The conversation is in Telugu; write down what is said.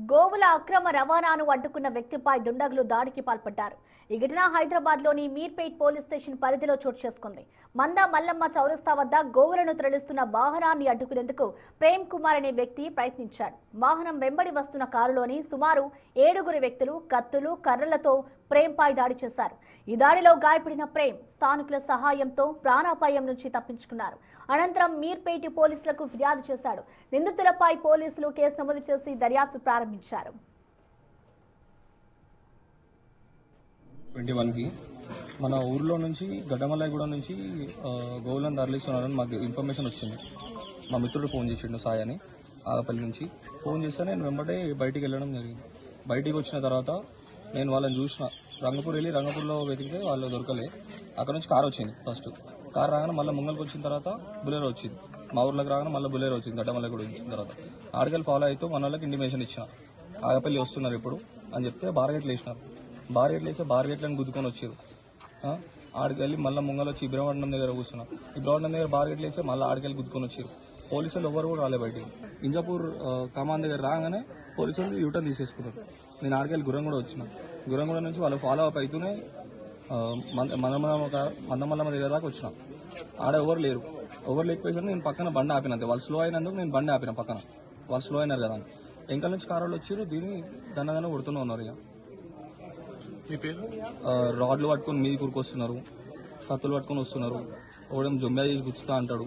గోవుల అక్రమ రవాణాను అడ్డుకున్న వ్యక్తిపై దుండగులు దాడికి పాల్పడ్డారు. ఈ ఘటన హైదరాబాద్లోని మీర్పేట్ పోలీస్ స్టేషన్ పరిధిలో చోటు చేసుకుంది. మంద మల్లమ్మ చౌరస్తా వద్ద గోవులను తరలిస్తున్న వాహనాన్ని అడ్డుకునేందుకు ప్రేమ్ కుమార్ అనే వ్యక్తి ప్రయత్నించాడు. వాహనం వెంబడి వస్తున్న కారులోని సుమారు 7 వ్యక్తులు కత్తులు, కర్రలతో ప్రేమ్పై దాడి చేశారు. ఈ దాడిలో గాయపడిన ప్రేమ్ స్థానికుల సహాయంతో ప్రాణాపాయం నుంచి తప్పించుకున్నారు. అనంతరం మీర్పేట్ పోలీసులకు ఫిర్యాదు చేశాడు. నిందితులపై పోలీసులు కేసు నమోదు చేసి దర్యాప్తు ప్రారంభించారు. 21కి మన ఊర్లో నుంచి గడ్డమల్లగూడ నుంచి గోవులను తరలిస్తున్నారని మాకు ఇన్ఫర్మేషన్ వచ్చింది. మా మిత్రుడు ఫోన్ చేసిండు సాయి అని, ఆగపల్లి నుంచి ఫోన్ చేస్తే నేను వెంబడే బయటికి వెళ్ళడం జరిగింది. బయటికి వచ్చిన తర్వాత నేను వాళ్ళని చూసిన, రంగపూర్ వెళ్ళి రంగపూర్లో వెతికితే వాళ్ళు దొరకలే. అక్కడ నుంచి కార్ వచ్చింది. ఫస్ట్ కార్ రాగానే మళ్ళీ ముంగల్కి వచ్చిన తర్వాత బులెరో వచ్చింది. మా ఊర్లోకి రాగానే మళ్ళీ బులెరో వచ్చింది. గడ్డమల్లగూడ వచ్చిన తర్వాత ఆడికెళ్ళి ఫాలో అవుతూ మన వాళ్ళకి ఇంటిమేషన్ ఇచ్చిన, ఆగపల్లి వస్తున్నారు ఇప్పుడు అని చెప్తే బార్గేట్లు వేసినారు. బార్గేట్లు వేస్తే బార్గేట్లను గుద్దుకొని వచ్చారు. ఆడికి వెళ్ళి మళ్ళీ ముంగలు వచ్చి ఇబ్రహ్మణం దగ్గర కూర్చున్నారు. ఇబ్రహ్మణం దగ్గర బార్గేట్లు వేస్తే మళ్ళీ ఆడికెళ్ళి గుద్దుకొని వచ్చారు. పోలీసులు ఎవరు కూడా రాలే బయటికి. ఇంజాపూర్ కమాన్ దగ్గర రాగానే పోలీసులు యూటర్న్ తీసేసుకున్నారు. నేను ఆడికెళ్ళి గుర్రంగూడ వచ్చిన. గుర్రంగూడ నుంచి వాళ్ళు ఫాలో అప్ అవుతూనే మందమల్లమ్మ దగ్గర దాకా వచ్చిన. ఆడ ఎవరు లేరు. ఎవరు లేకపోయేసరికి నేను పక్కన బండి ఆపిన. అంతే వాళ్ళు స్లో అయినందుకు నేను బండి ఆపిన పక్కన. వాళ్ళు స్లో అయినారు కదా అని వెంకల నుంచి కారు వాళ్ళు వచ్చారు. దీన్ని దన్నదన్న కొడుతూనే ఉన్నారు. ఇక మీ పేరు? రాడ్లు పట్టుకొని మీది కూరుకొస్తున్నారు, కత్తులు పట్టుకొని వస్తున్నారు. ఒకడేం జొంబ్యా చేసి గుచ్చుతా అంటాడు.